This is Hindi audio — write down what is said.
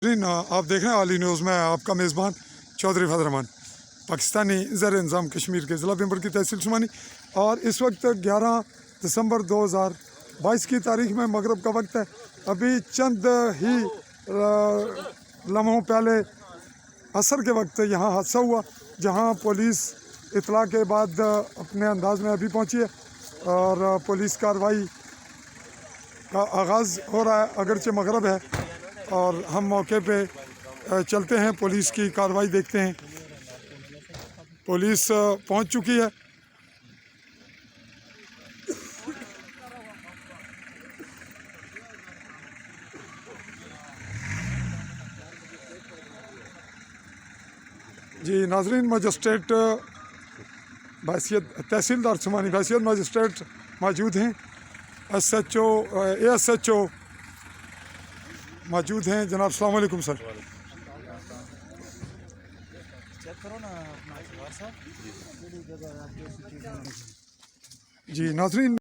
आप देख रहे हैं आली न्यूज़ में आपका मेज़बान चौधरी फजल रहमान पाकिस्तानी ज़र इंतज़ाम कश्मीर के ज़िला बिम्बर की तहसील शुमानी। और इस वक्त 11 दिसंबर 2022 की तारीख में मगरब का वक्त है। अभी चंद ही लम्हों पहले असर के वक्त यहाँ हादसा हुआ, जहाँ पुलिस इतला के बाद अपने अंदाज में अभी पहुँची है और पुलिस कार्रवाई का आगाज़ हो रहा है। अगरचे मगरब है और हम मौके पे चलते हैं, पुलिस की कार्रवाई देखते हैं। पुलिस पहुंच चुकी है। जी नाजरीन, मजिस्ट्रेट हैसियत तहसीलदार शुमानी हैसियत मजिस्ट्रेट मौजूद हैं, SHO ASHO मौजूद हैं। जनाब अस्सलाम वालेकुम सर। चेक करो ना अपना व्हाट्सएप। जी नाजरीन।